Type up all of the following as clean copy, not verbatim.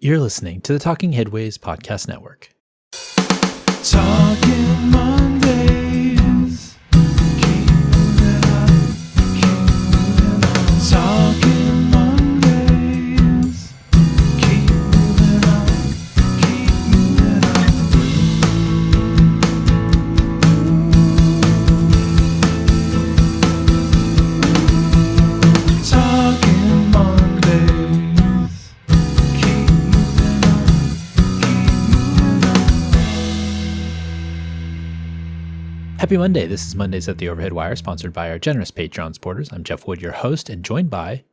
You're listening to the Talking Headways Podcast Network. Talking Mondays. Keep moving on. Keep moving on. Talking Mondays. Keep moving on. Keep moving on. Talking Mondays. Keep moving on. Keep moving on. Happy Monday. This is Mondays at the Overhead Wire, sponsored by our generous Patreon supporters. I'm Jeff Wood, your host, and joined by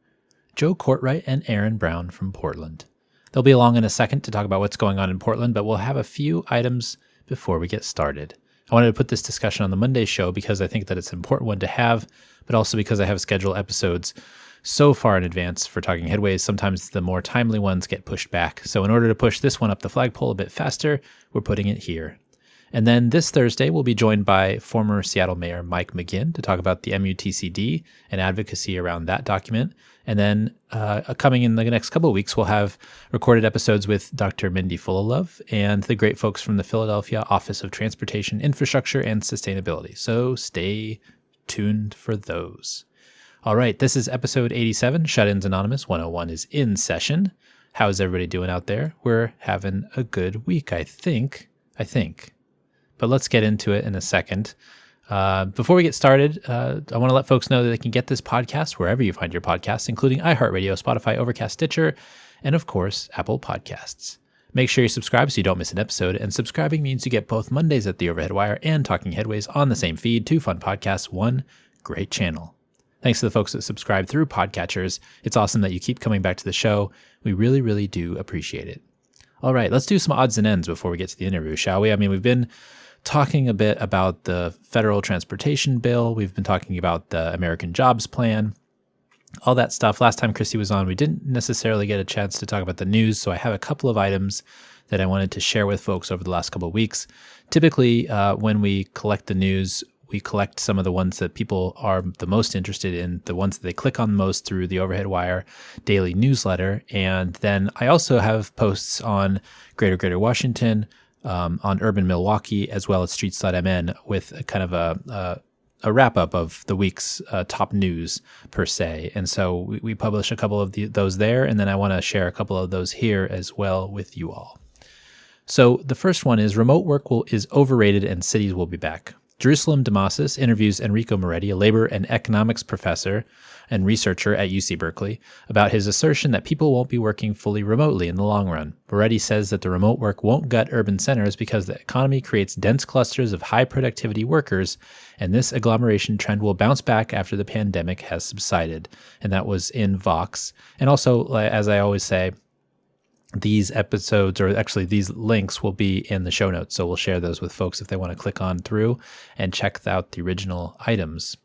Joe Cortright and Aaron Brown from Portland. They'll be along in a second to talk about what's going on in Portland, but we'll have a few items before we get started. I wanted to put this discussion on the Monday show because I think that it's an important one to have, but also because I have scheduled episodes so far in advance for Talking Headways. Sometimes the more timely ones get pushed back. So in order to push this one up the flagpole a bit faster, we're putting it here. And then this Thursday, we'll be joined by former Seattle Mayor Mike McGinn to talk about the MUTCD and advocacy around that document. And then coming in the next couple of weeks, we'll have recorded episodes with Dr. Mindy Fullalove and the great folks from the Philadelphia Office of Transportation, Infrastructure, and Sustainability. So stay tuned for those. All right, this is episode 87, Shut-ins Anonymous 101 is in session. How's everybody doing out there? We're having a good week, I think. But let's get into it in a second. Before we get started, I want to let folks know that they can get this podcast wherever you find your podcasts, including iHeartRadio, Spotify, Overcast, Stitcher, and of course, Apple Podcasts. Make sure you subscribe so you don't miss an episode, and subscribing means you get both Mondays at the Overhead Wire and Talking Headways on the same feed. 2 fun podcasts, 1 great channel. Thanks to the folks that subscribe through podcatchers. It's awesome that you keep coming back to the show. We really, really do appreciate it. All right, let's do some odds and ends before we get to the interview, shall we? I mean, we've been talking a bit about the federal transportation bill. We've been talking about the American Jobs Plan, all that stuff. Last time Christy was on, we didn't necessarily get a chance to talk about the news, so I have a couple of items that I wanted to share with folks over the last couple of weeks. Typically, when we collect the news, we collect some of the ones that people are the most interested in, the ones that they click on most through the Overhead Wire daily newsletter. And then I also have posts on Greater Washington, on Urban Milwaukee, as well as Streets.mn with a kind of a wrap-up of the week's top news, per se. And so we publish a couple of those there, and then I want to share a couple of those here as well with you all. So the first one is remote work is overrated and cities will be back. Jerusalem Damasus interviews Enrico Moretti, a labor and economics professor and researcher at UC Berkeley, about his assertion that people won't be working fully remotely in the long run. Moretti says that the remote work won't gut urban centers because the economy creates dense clusters of high productivity workers, and this agglomeration trend will bounce back after the pandemic has subsided. And that was in Vox. And also, as I always say, these episodes, or actually these links, will be in the show notes. So we'll share those with folks if they want to click on through and check out the original items.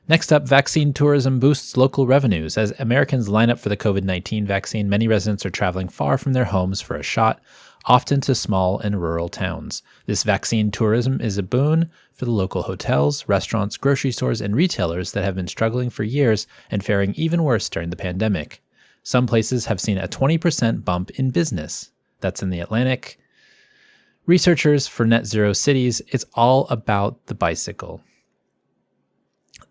Next up, vaccine tourism boosts local revenues. As Americans line up for the COVID-19 vaccine, many residents are traveling far from their homes for a shot, often to small and rural towns. This vaccine tourism is a boon for the local hotels, restaurants, grocery stores, and retailers that have been struggling for years and faring even worse during the pandemic. Some places have seen a 20% bump in business. That's in the Atlantic. Researchers for Net Zero Cities, it's all about the bicycle.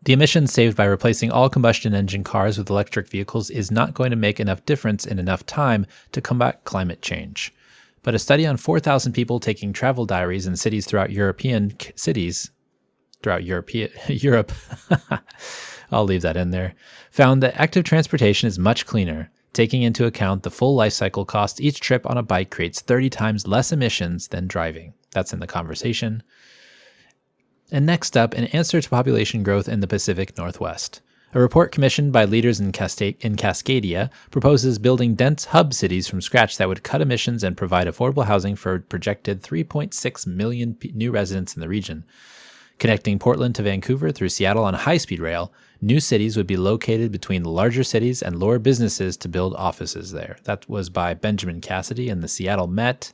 The emissions saved by replacing all combustion engine cars with electric vehicles is not going to make enough difference in enough time to combat climate change. But a study on 4,000 people taking travel diaries in cities throughout Europe, I'll leave that in there, found that active transportation is much cleaner. Taking into account the full life cycle cost, each trip on a bike creates 30 times less emissions than driving. That's in the conversation. And next up, an answer to population growth in the Pacific Northwest. A report commissioned by leaders in Cascadia proposes building dense hub cities from scratch that would cut emissions and provide affordable housing for a projected 3.6 million new residents in the region. Connecting Portland to Vancouver through Seattle on high-speed rail, new cities would be located between the larger cities and lure businesses to build offices there. That was by Benjamin Cassidy and the Seattle Met.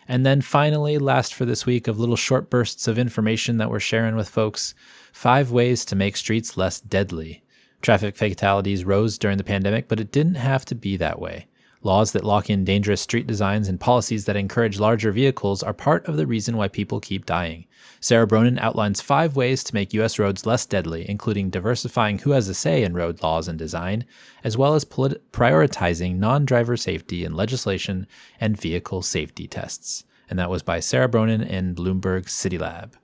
And then finally, last for this week, of little short bursts of information that we're sharing with folks, 5 ways to make streets less deadly. Traffic fatalities rose during the pandemic, but it didn't have to be that way. Laws that lock in dangerous street designs and policies that encourage larger vehicles are part of the reason why people keep dying. Sarah Bronin outlines 5 ways to make U.S. roads less deadly, including diversifying who has a say in road laws and design, as well as prioritizing non-driver safety in legislation and vehicle safety tests. And that was by Sarah Bronin in Bloomberg City Lab.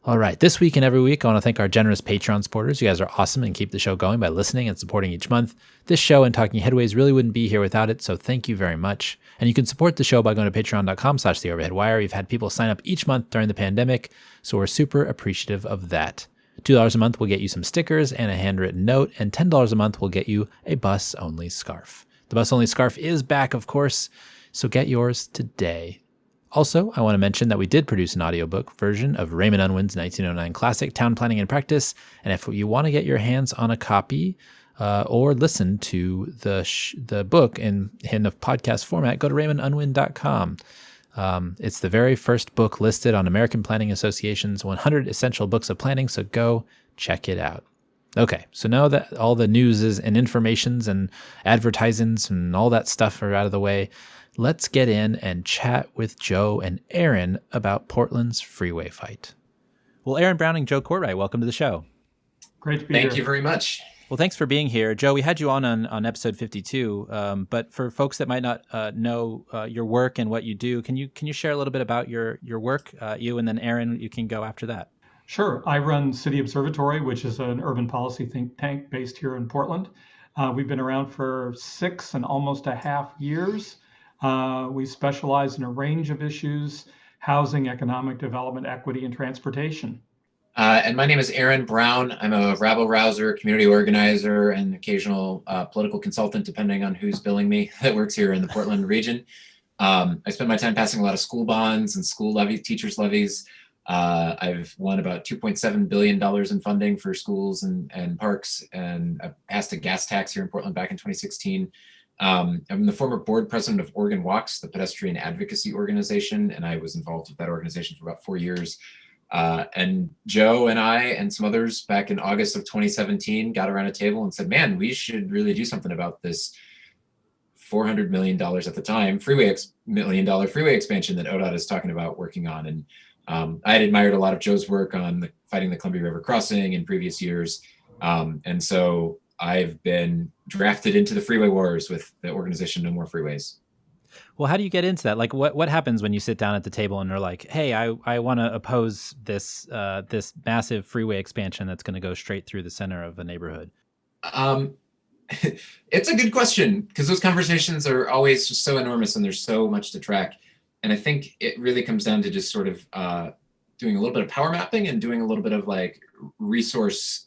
All right, this week and every week, I want to thank our generous Patreon supporters. You guys are awesome and keep the show going by listening and supporting each month. This show and Talking Headways really wouldn't be here without it, so thank you very much. And you can support the show by going to patreon.com/theoverheadwire. We've had people sign up each month during the pandemic, so we're super appreciative of that. $2 a month will get you some stickers and a handwritten note, and $10 a month will get you a bus-only scarf. The bus-only scarf is back, of course, so get yours today. Also, I want to mention that we did produce an audiobook version of Raymond Unwin's 1909 classic, Town Planning and Practice. And if you want to get your hands on a copy or listen to the book in a podcast format, go to raymondunwin.com. It's the very first book listed on American Planning Association's 100 Essential Books of Planning, so go check it out. Okay, so now that all the news and informations and advertisements and all that stuff are out of the way, let's get in and chat with Joe and Aaron about Portland's freeway fight. Well, Aaron Browning, Joe Cortright, welcome to the show. Great to be here. Thank you very much. Well, thanks for being here. Joe, we had you on episode 52, but for folks that might not know your work and what you do, can you share a little bit about your work, you, and then Aaron, you can go after that. Sure. I run City Observatory, which is an urban policy think tank based here in Portland. We've been around for 6 and almost a half years. We specialize in a range of issues: housing, economic development, equity, and transportation. And my name is Aaron Brown. I'm a rabble-rouser, community organizer, and occasional political consultant, depending on who's billing me, that works here in the Portland region. I spend my time passing a lot of school bonds and school levies, teachers' levies. I've won about $2.7 billion in funding for schools and parks, and I passed a gas tax here in Portland back in 2016. I'm the former board president of Oregon Walks, the pedestrian advocacy organization, and I was involved with that organization for about 4 years. And Joe and I and some others back in August of 2017 got around a table and said, man, we should really do something about this $400 million at the time million freeway expansion that ODOT is talking about working on. And I had admired a lot of Joe's work on fighting the Columbia River crossing in previous years. And so I've been drafted into the freeway wars with the organization No More Freeways. Well, how do you get into that? Like, what happens when you sit down at the table and they're like, hey, I want to oppose this massive freeway expansion that's going to go straight through the center of a neighborhood? It's a good question, because those conversations are always just so enormous and there's so much to track. And I think it really comes down to just sort of doing a little bit of power mapping and doing a little bit of like resource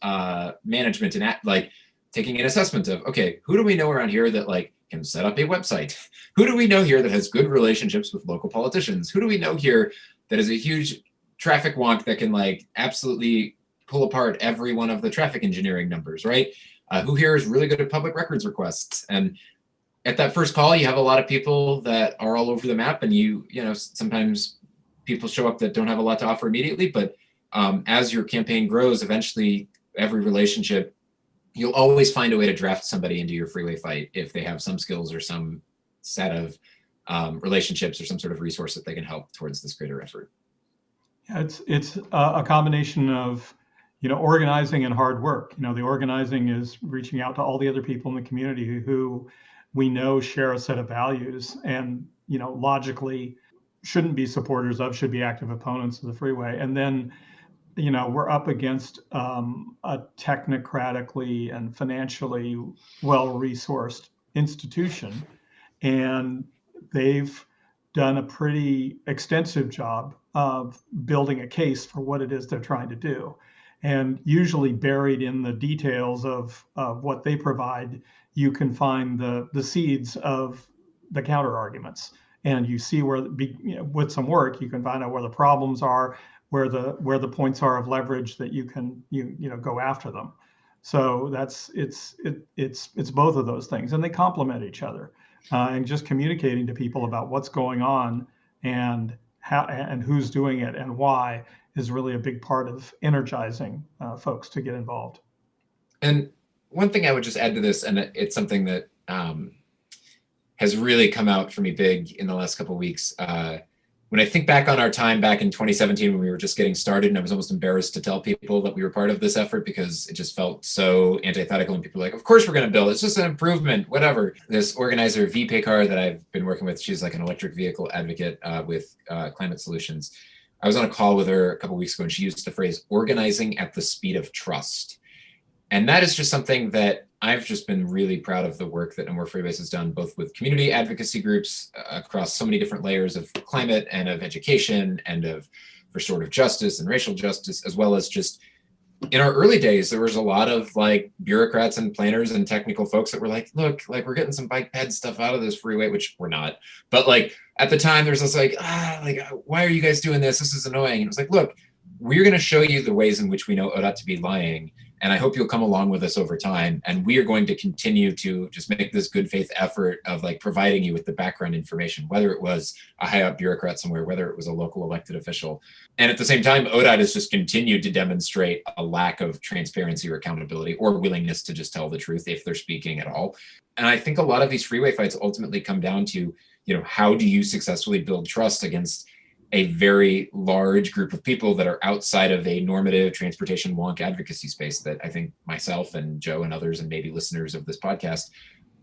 management and taking an assessment of, okay, who do we know around here that like can set up a website? Who do we know here that has good relationships with local politicians? Who do we know here that is a huge traffic wonk that can like absolutely pull apart every one of the traffic engineering numbers, right? Who here is really good at public records requests? And at that first call, you have a lot of people that are all over the map, and you know, sometimes people show up that don't have a lot to offer immediately, but as your campaign grows, eventually every relationship, you'll always find a way to draft somebody into your freeway fight if they have some skills or some set of relationships or some sort of resource that they can help towards this greater effort. Yeah, it's a combination of, organizing and hard work. The organizing is reaching out to all the other people in the community who we know share a set of values and, logically shouldn't be supporters of, should be active opponents of the freeway. And then, we're up against a technocratically and financially well-resourced institution, and they've done a pretty extensive job of building a case for what it is they're trying to do. And usually buried in the details of what they provide, you can find the seeds of the counter arguments. And you see where, with some work, you can find out where the problems are, where the points are of leverage that you can go after them. So it's both of those things, and they complement each other. And just communicating to people about what's going on and how and who's doing it and why is really a big part of energizing folks to get involved. And one thing I would just add to this, and it's something that has really come out for me big in the last couple of weeks. When I think back on our time back in 2017 when we were just getting started, and I was almost embarrassed to tell people that we were part of this effort because it just felt so antithetical, and people were like, of course we're going to build, it's just an improvement, whatever. This organizer, V. Pekar, that I've been working with, she's like an electric vehicle advocate with Climate Solutions. I was on a call with her a couple of weeks ago, and she used the phrase organizing at the speed of trust. And that is just something that I've just been really proud of the work that No More Freeways has done, both with community advocacy groups across so many different layers of climate and of education and of restorative justice and racial justice, as well as just in our early days, there was a lot of like bureaucrats and planners and technical folks that were like, look, like we're getting some bike ped stuff out of this freeway, which we're not. But like at the time, there's this like, why are you guys doing this? This is annoying. And it was like, look, we're going to show you the ways in which we know ODOT to be lying. And I hope you'll come along with us over time. And we are going to continue to just make this good faith effort of like providing you with the background information, whether it was a high up bureaucrat somewhere, whether it was a local elected official. And at the same time, ODOT has just continued to demonstrate a lack of transparency or accountability or willingness to just tell the truth if they're speaking at all. And I think a lot of these freeway fights ultimately come down to, how do you successfully build trust against a very large group of people that are outside of a normative transportation wonk advocacy space that I think myself and Joe and others and maybe listeners of this podcast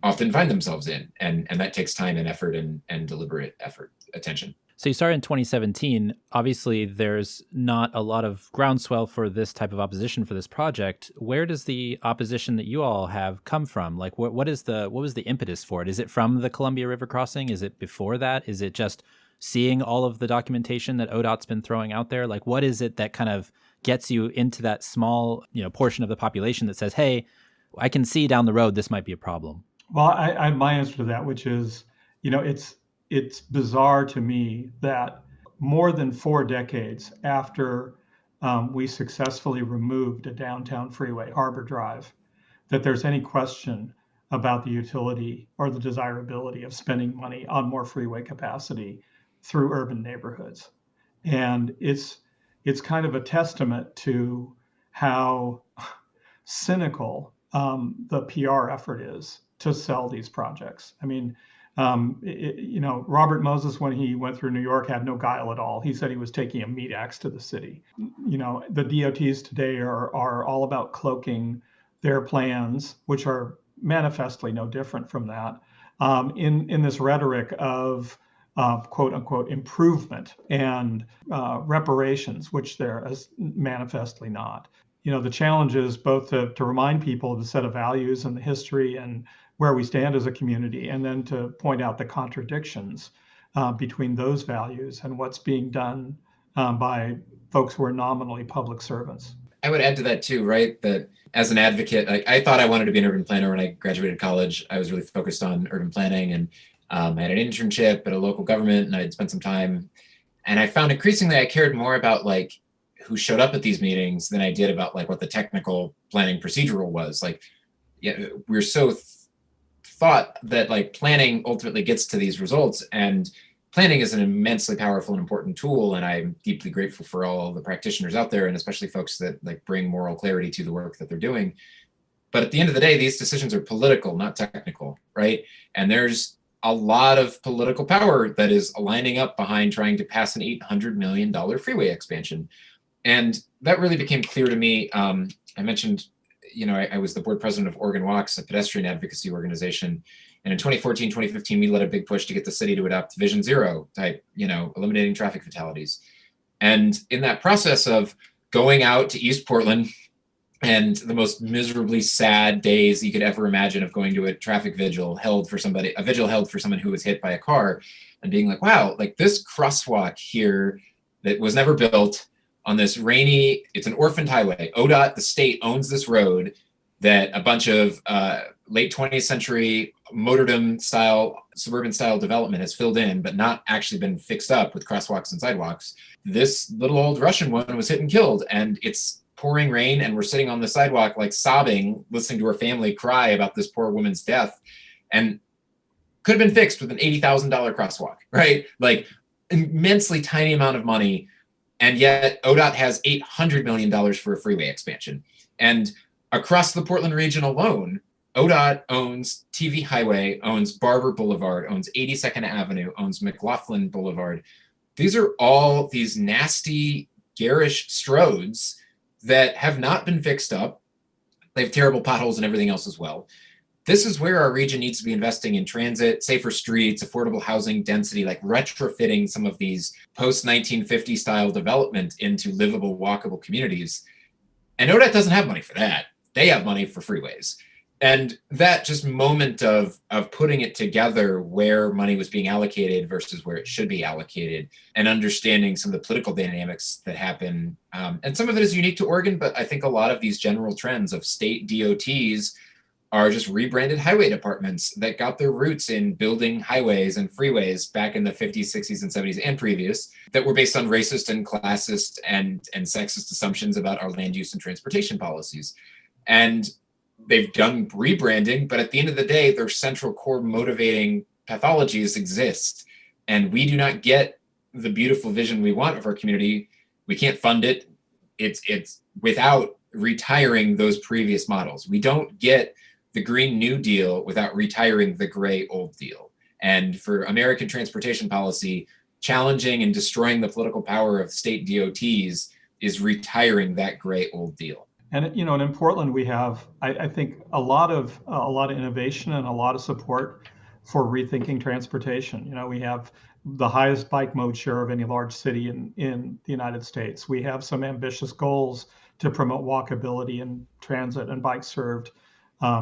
often find themselves in. And that takes time and effort and deliberate effort, attention. So you started in 2017. Obviously, there's not a lot of groundswell for this type of opposition for this project. Where does the opposition that you all have come from? Like, what was the impetus for it? Is it from the Columbia River crossing? Is it before that? Is it just seeing all of the documentation that ODOT's been throwing out there? Like, what is it that kind of gets you into that small, portion of the population that says, hey, I can see down the road this might be a problem? Well, I have my answer to that, which is, it's bizarre to me that more than 4 decades after we successfully removed a downtown freeway, Harbor Drive, that there's any question about the utility or the desirability of spending money on more freeway capacity through urban neighborhoods. And it's kind of a testament to how cynical the PR effort is to sell these projects. I mean, Robert Moses, when he went through New York, had no guile at all. He said he was taking a meat axe to the city. The DOTs today are all about cloaking their plans, which are manifestly no different from that, in this rhetoric of quote unquote improvement and reparations, which they're manifestly not. The challenge is both to remind people of the set of values and the history and where we stand as a community, and then to point out the contradictions between those values and what's being done by folks who are nominally public servants. I would add to that too, right? That as an advocate, I thought I wanted to be an urban planner when I graduated college. I was really focused on urban planning, and I had an internship at a local government, and I'd spent some time. And I found increasingly I cared more about like who showed up at these meetings than I did about like what the technical planning procedural was. Like, we're so thought that like planning ultimately gets to these results, and planning is an immensely powerful and important tool. And I'm deeply grateful for all the practitioners out there, and especially folks that like bring moral clarity to the work that they're doing. But at the end of the day, these decisions are political, not technical, right? And there's a lot of political power that is lining up behind trying to pass an $800 million freeway expansion. And that really became clear to me. I mentioned, I was the board president of Oregon Walks, a pedestrian advocacy organization. And in 2014, 2015, we led a big push to get the city to adopt Vision Zero type, eliminating traffic fatalities. And in that process of going out to East Portland, and the most miserably sad days you could ever imagine of going to a traffic vigil held for someone who was hit by a car, and being like, wow, like this crosswalk here that was never built on this rainy, it's an orphaned highway. ODOT, the state, owns this road that a bunch of late 20th century motordom style, suburban style development has filled in, but not actually been fixed up with crosswalks and sidewalks. This little old Russian one was hit and killed, and it's pouring rain, and we're sitting on the sidewalk like sobbing, listening to her family cry about this poor woman's death, and could have been fixed with an $80,000 crosswalk, right? Like immensely tiny amount of money. And yet ODOT has $800 million for a freeway expansion. And across the Portland region alone, ODOT owns TV Highway, owns Barber Boulevard, owns 82nd Avenue, owns McLaughlin Boulevard. These are all these nasty, garish stroads that have not been fixed up. They have terrible potholes and everything else as well. This is where our region needs to be investing in transit, safer streets, affordable housing density, like retrofitting some of these post-1950 style development into livable, walkable communities. And ODOT doesn't have money for that. They have money for freeways. And that just moment of putting it together where money was being allocated versus where it should be allocated, and understanding some of the political dynamics that happen. And some of it is unique to Oregon, but I think a lot of these general trends of state DOTs are just rebranded highway departments that got their roots in building highways and freeways back in the 50s, 60s, and 70s and previous, that were based on racist and classist and sexist assumptions about our land use and transportation policies. And they've done rebranding, but at the end of the day, their central core motivating pathologies exist. And we do not get the beautiful vision we want of our community. We can't fund it. It's without retiring those previous models. We don't get the Green New Deal without retiring the gray old deal. And for American transportation policy, challenging and destroying the political power of state DOTs is retiring that gray old deal. And you know, and in Portland, we have, I think, a lot of innovation and a lot of support for rethinking transportation. You know, we have the highest bike mode share of any large city in the United States. We have some ambitious goals to promote walkability and transit and bike served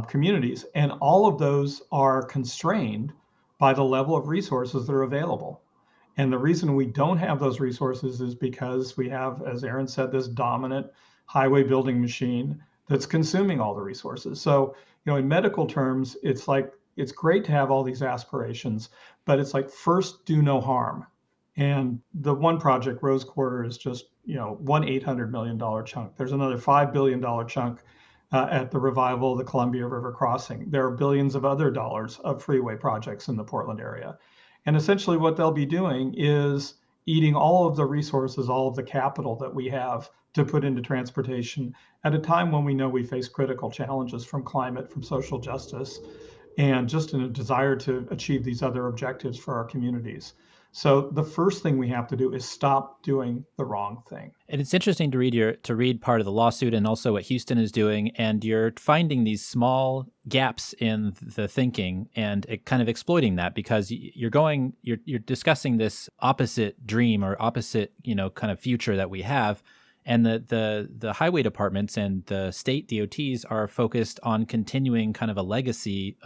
communities, and all of those are constrained by the level of resources that are available. And the reason we don't have those resources is because we have, as Aaron said, this dominant highway building machine that's consuming all the resources. So, you know, in medical terms, it's like, it's great to have all these aspirations, but it's like, first, do no harm. And the one project, Rose Quarter, is just, you know, one $800 million chunk. There's another $5 billion chunk at the revival of the Columbia River crossing. There are billions of other dollars of freeway projects in the Portland area. And essentially what they'll be doing is eating all of the resources, all of the capital that we have to put into transportation at a time when we know we face critical challenges from climate, from social justice, and just in a desire to achieve these other objectives for our communities. So the first thing we have to do is stop doing the wrong thing. And it's interesting to read part of the lawsuit and also what Houston is doing, and you're finding these small gaps in the thinking and kind of exploiting that, because you're discussing this opposite dream or opposite, you know, kind of future that we have. And the highway departments and the state DOTs are focused on continuing kind of a legacy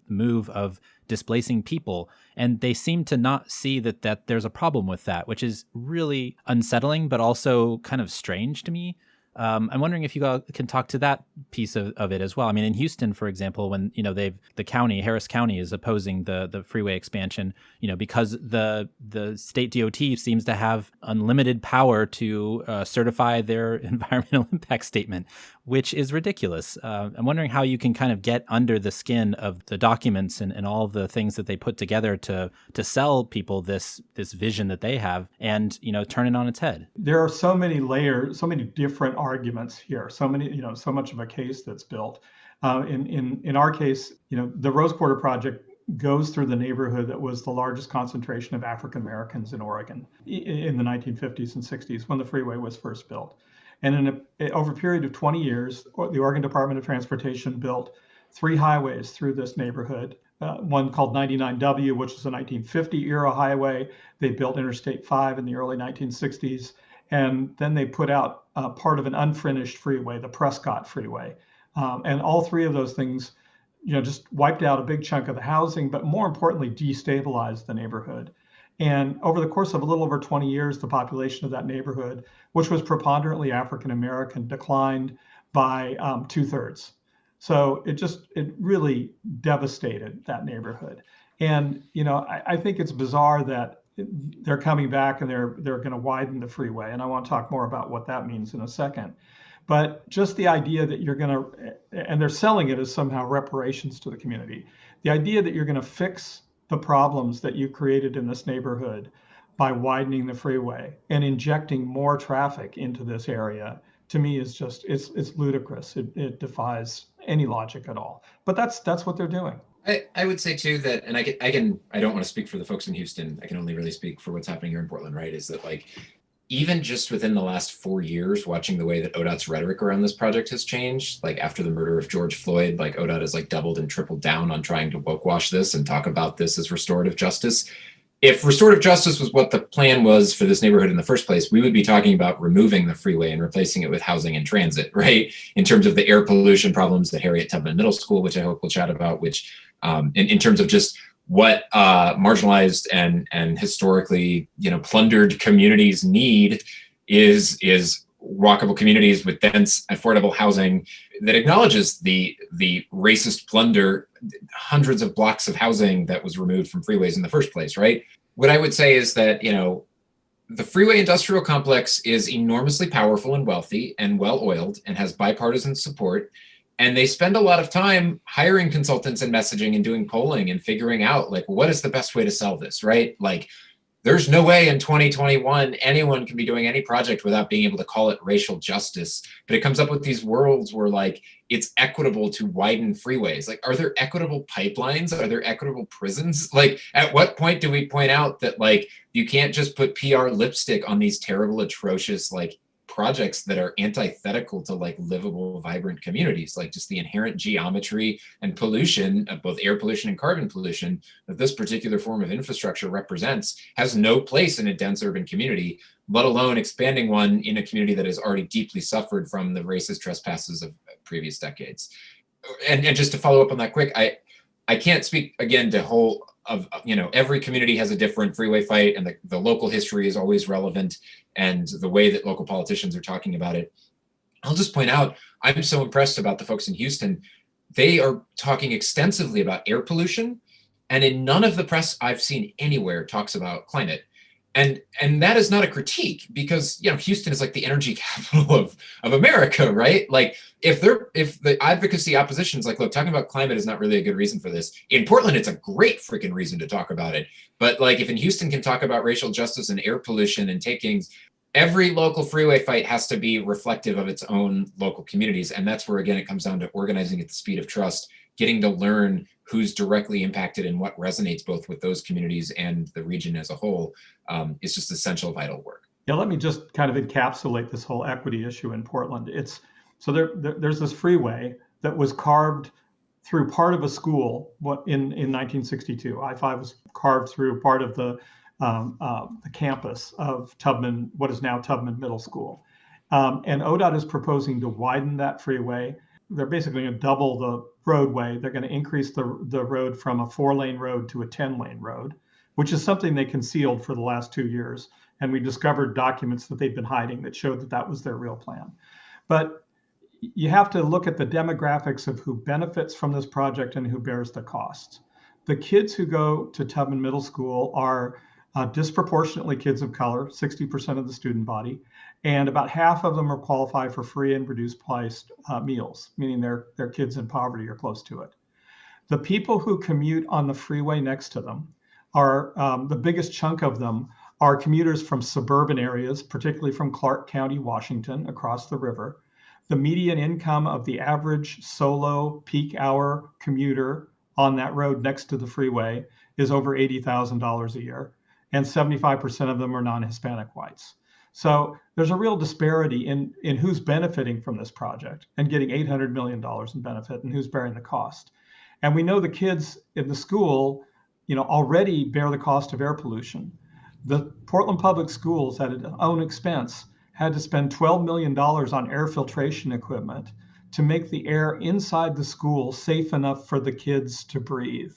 move of displacing people. And they seem to not see that there's a problem with that, which is really unsettling, but also kind of strange to me. I'm wondering if you can talk to that piece of it as well. I mean, in Houston, for example, when, you know, Harris County is opposing the freeway expansion, you know, because the state DOT seems to have unlimited power to certify their environmental impact statement, which is ridiculous. I'm wondering how you can kind of get under the skin of the documents and all of the things that they put together to sell people this vision that they have, and, you know, turn it on its head. There are so many layers, so many different arguments here, so much of a case that's built. In our case, you know, the Rose Quarter project goes through the neighborhood that was the largest concentration of African Americans in Oregon in the 1950s and 60s when the freeway was first built. And over a period of 20 years, the Oregon Department of Transportation built 3 highways through this neighborhood. One called 99W, which is a 1950 era highway. They built Interstate 5 in the early 1960s. And then they put out part of an unfinished freeway, the Prescott Freeway. And all 3 of those things, you know, just wiped out a big chunk of the housing, but more importantly, destabilized the neighborhood. And over the course of a little over 20 years, the population of that neighborhood, which was preponderantly African American, declined by 2/3. So it really devastated that neighborhood. And, you know, I think it's bizarre that they're coming back and they're going to widen the freeway. And I want to talk more about what that means in a second. But just the idea that you're going to, and they're selling it as somehow reparations to the community, the idea that you're going to fix the problems that you created in this neighborhood by widening the freeway and injecting more traffic into this area, to me is just, it's ludicrous. It defies any logic at all. But that's what they're doing. I would say too that, and I don't want to speak for the folks in Houston. I can only really speak for what's happening here in Portland, right? Is that like, even just within the last 4 years, watching the way that ODOT's rhetoric around this project has changed, like after the murder of George Floyd, like ODOT has like doubled and tripled down on trying to woke wash this and talk about this as restorative justice. If restorative justice was what the plan was for this neighborhood in the first place, we would be talking about removing the freeway and replacing it with housing and transit, right? In terms of the air pollution problems that Harriet Tubman Middle School, which I hope we'll chat about, which in terms of just what marginalized and historically, plundered communities need is walkable communities with dense, affordable housing that acknowledges the racist plunder, hundreds of blocks of housing that was removed from freeways in the first place, right? What I would say is that, the freeway industrial complex is enormously powerful and wealthy and well-oiled and has bipartisan support. And they spend a lot of time hiring consultants and messaging and doing polling and figuring out, like, what is the best way to sell this, right? Like, there's no way in 2021 anyone can be doing any project without being able to call it racial justice. But it comes up with these worlds where, like, it's equitable to widen freeways. Like, are there equitable pipelines? Are there equitable prisons? Like, at what point do we point out that, like, you can't just put PR lipstick on these terrible, atrocious, like, projects that are antithetical to like livable, vibrant communities, like just the inherent geometry and pollution of both air pollution and carbon pollution that this particular form of infrastructure represents has no place in a dense urban community, let alone expanding one in a community that has already deeply suffered from the racist trespasses of previous decades. And just to follow up on that quick, I can't speak again to whole of, every community has a different freeway fight, and the local history is always relevant, and the way that local politicians are talking about it. I'll just point out, I'm so impressed about the folks in Houston. They are talking extensively about air pollution, and in none of the press I've seen anywhere talks about climate. And that is not a critique, because Houston is like the energy capital of America, right? Like if the advocacy opposition is like, look, talking about climate is not really a good reason for this. In Portland, it's a great freaking reason to talk about it. But like if in Houston can talk about racial justice and air pollution and takings, every local freeway fight has to be reflective of its own local communities. And that's where, again, it comes down to organizing at the speed of trust, getting to learn who's directly impacted and what resonates both with those communities and the region as a whole, is just essential, vital work. Yeah, let me just kind of encapsulate this whole equity issue in Portland. There's this freeway that was carved through part of a school in 1962. I-5 was carved through part of the campus of Tubman, what is now Tubman Middle School. And ODOT is proposing to widen that freeway. They're basically going to double the roadway. They're going to increase the road from a 4-lane road to a 10-lane road, which is something they concealed for the last 2 years. And we discovered documents that they've been hiding that showed that was their real plan. But you have to look at the demographics of who benefits from this project and who bears the costs. The kids who go to Tubman Middle School are disproportionately kids of color, 60% of the student body, and about half of them are qualified for free and reduced price meals, meaning they're kids in poverty or close to it. The people who commute on the freeway next to them are, the biggest chunk of them are commuters from suburban areas, particularly from Clark County, Washington, across the river. The median income of the average solo peak hour commuter on that road next to the freeway is over $80,000 a year, and 75% of them are non-Hispanic whites. So there's a real disparity in who's benefiting from this project and getting $800 million in benefit and who's bearing the cost. And we know the kids in the school, already bear the cost of air pollution. The Portland Public Schools, at its own expense, had to spend $12 million on air filtration equipment to make the air inside the school safe enough for the kids to breathe.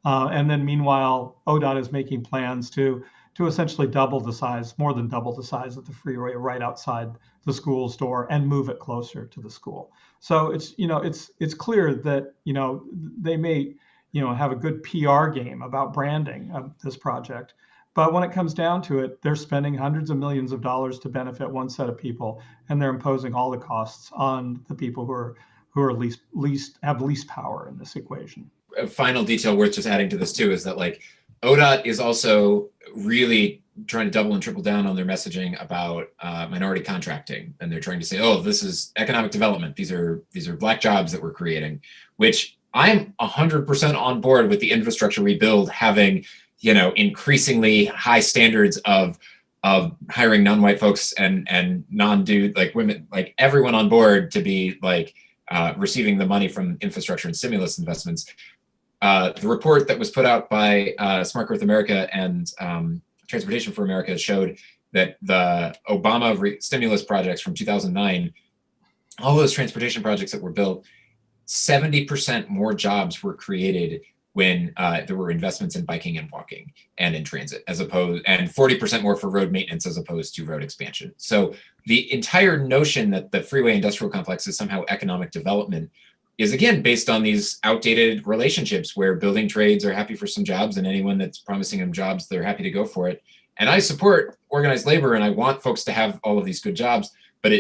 And then meanwhile, ODOT is making plans to essentially double the size, more than double the size of the freeway right outside the school's door and move it closer to the school. So it's clear that, they may, have a good PR game about branding of this project. But when it comes down to it, they're spending hundreds of millions of dollars to benefit one set of people, and they're imposing all the costs on the people who are least power in this equation. A final detail worth just adding to this too is that like ODOT is also really trying to double and triple down on their messaging about minority contracting, and they're trying to say, "Oh, this is economic development. These are Black jobs that we're creating," which I'm 100% on board with the infrastructure we build having, increasingly high standards of hiring non-white folks and non-dude like women, like everyone on board to be like receiving the money from infrastructure and stimulus investments. The report that was put out by Smart Growth America and Transportation for America showed that the Obama stimulus projects from 2009, all those transportation projects that were built, 70% more jobs were created when there were investments in biking and walking and in transit, and 40% more for road maintenance as opposed to road expansion. So the entire notion that the freeway industrial complex is somehow economic development is, again, based on these outdated relationships where building trades are happy for some jobs, and anyone that's promising them jobs, they're happy to go for it. And I support organized labor, and I want folks to have all of these good jobs, but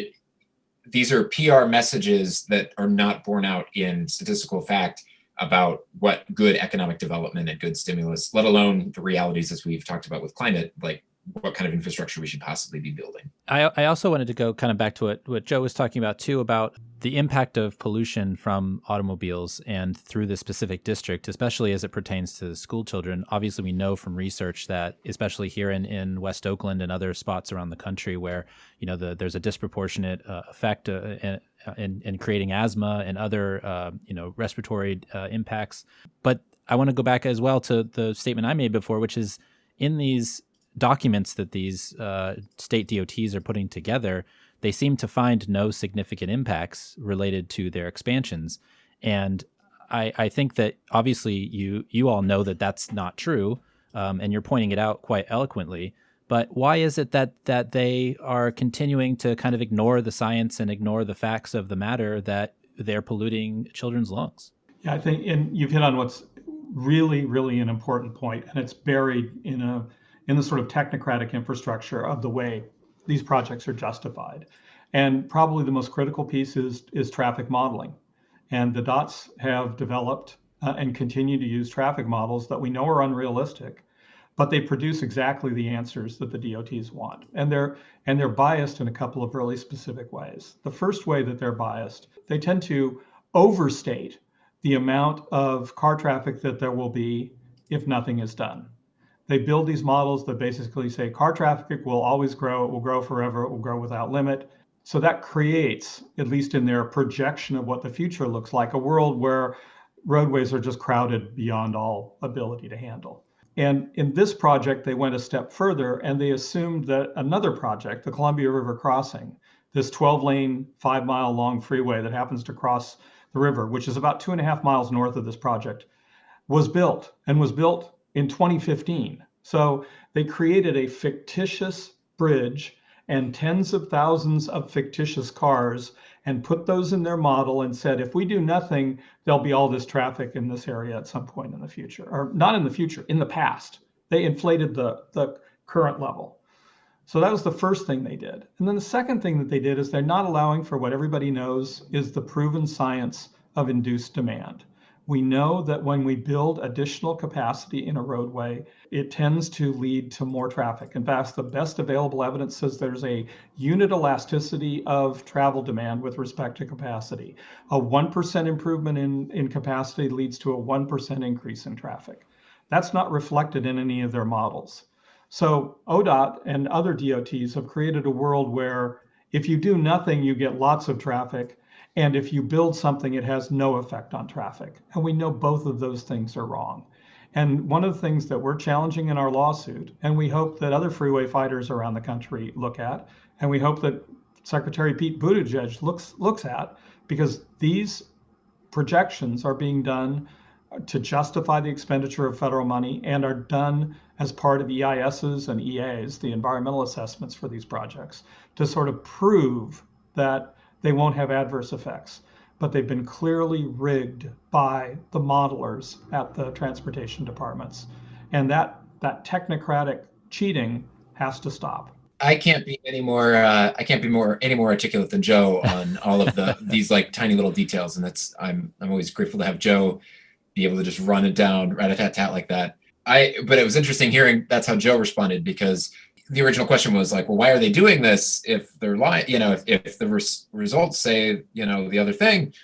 these are PR messages that are not borne out in statistical fact about what good economic development and good stimulus, let alone the realities as we've talked about with climate, like what kind of infrastructure we should possibly be building. I also wanted to go kind of back to what Joe was talking about too, about the impact of pollution from automobiles and through the specific district, especially as it pertains to school children. Obviously, we know from research that, especially here in West Oakland and other spots around the country where, there's a disproportionate effect in creating asthma and other, respiratory impacts. But I want to go back as well to the statement I made before, which is in these documents that these state DOTs are putting together, they seem to find no significant impacts related to their expansions. And I think that obviously you all know that that's not true, and you're pointing it out quite eloquently. But why is it that they are continuing to kind of ignore the science and ignore the facts of the matter that they're polluting children's lungs? Yeah, I think, and you've hit on what's really, really an important point, and it's buried in the sort of technocratic infrastructure of the way these projects are justified. And probably the most critical piece is traffic modeling. And the DOTs have developed and continue to use traffic models that we know are unrealistic, but they produce exactly the answers that the DOTs want. And they're biased in a couple of really specific ways. The first way that they're biased, they tend to overstate the amount of car traffic that there will be if nothing is done. They build these models that basically say car traffic will always grow, it will grow forever, it will grow without limit. So that creates, at least in their projection of what the future looks like, a world where roadways are just crowded beyond all ability to handle. And in this project, they went a step further and they assumed that another project, the Columbia River Crossing, this 12-lane, 5-mile long freeway that happens to cross the river, which is about 2.5 miles north of this project, was built in 2015. So they created a fictitious bridge and tens of thousands of fictitious cars and put those in their model and said, if we do nothing, there'll be all this traffic in this area at some point in the future, or not in the future, in the past. They inflated the current level. So that was the first thing they did. And then the second thing that they did is they're not allowing for what everybody knows is the proven science of induced demand. We know that when we build additional capacity in a roadway, it tends to lead to more traffic. In fact, the best available evidence says there's a unit elasticity of travel demand with respect to capacity. A 1% improvement in capacity leads to a 1% increase in traffic. That's not reflected in any of their models. So ODOT and other DOTs have created a world where if you do nothing, you get lots of traffic. And if you build something, it has no effect on traffic. And we know both of those things are wrong. And one of the things that we're challenging in our lawsuit, and we hope that other freeway fighters around the country look at, and we hope that Secretary Pete Buttigieg looks at, because these projections are being done to justify the expenditure of federal money and are done as part of EISs and EAs, the environmental assessments for these projects, to sort of prove that they won't have adverse effects, but they've been clearly rigged by the modelers at the transportation departments. And that technocratic cheating has to stop. I can't be any more articulate than Joe on all of these like tiny little details. And I'm always grateful to have Joe be able to just run it down rat-a-tat-tat like that. But it was interesting hearing that's how Joe responded, because the original question was like, well, why are they doing this if they're lying? If the results say, the other thing.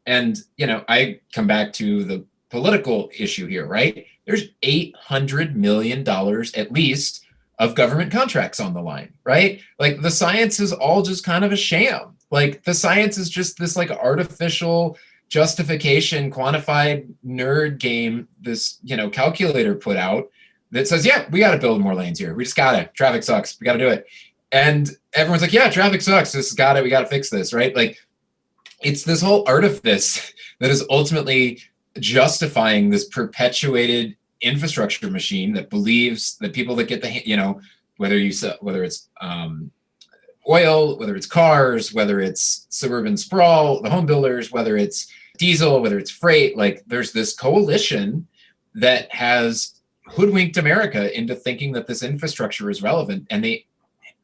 And, I come back to the political issue here, right? There's $800 million at least of government contracts on the line, right? Like the science is all just kind of a sham. Like the science is just this like artificial justification, quantified nerd game, this, calculator put out that says, yeah, we got to build more lanes here. We just got to. Traffic sucks. We got to do it. And everyone's like, yeah, traffic sucks. We got to fix this, right? Like it's this whole artifice that is ultimately justifying this perpetuated infrastructure machine that believes that people that get whether it's oil, whether it's cars, whether it's suburban sprawl, the home builders, whether it's diesel, whether it's freight, like there's this coalition that has hoodwinked America into thinking that this infrastructure is relevant, and they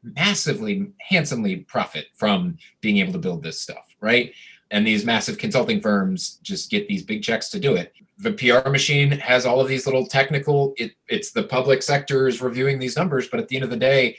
massively, handsomely profit from being able to build this stuff, right? And these massive consulting firms just get these big checks to do it. The PR machine has all of these little technical, it's the public sector is reviewing these numbers, but at the end of the day,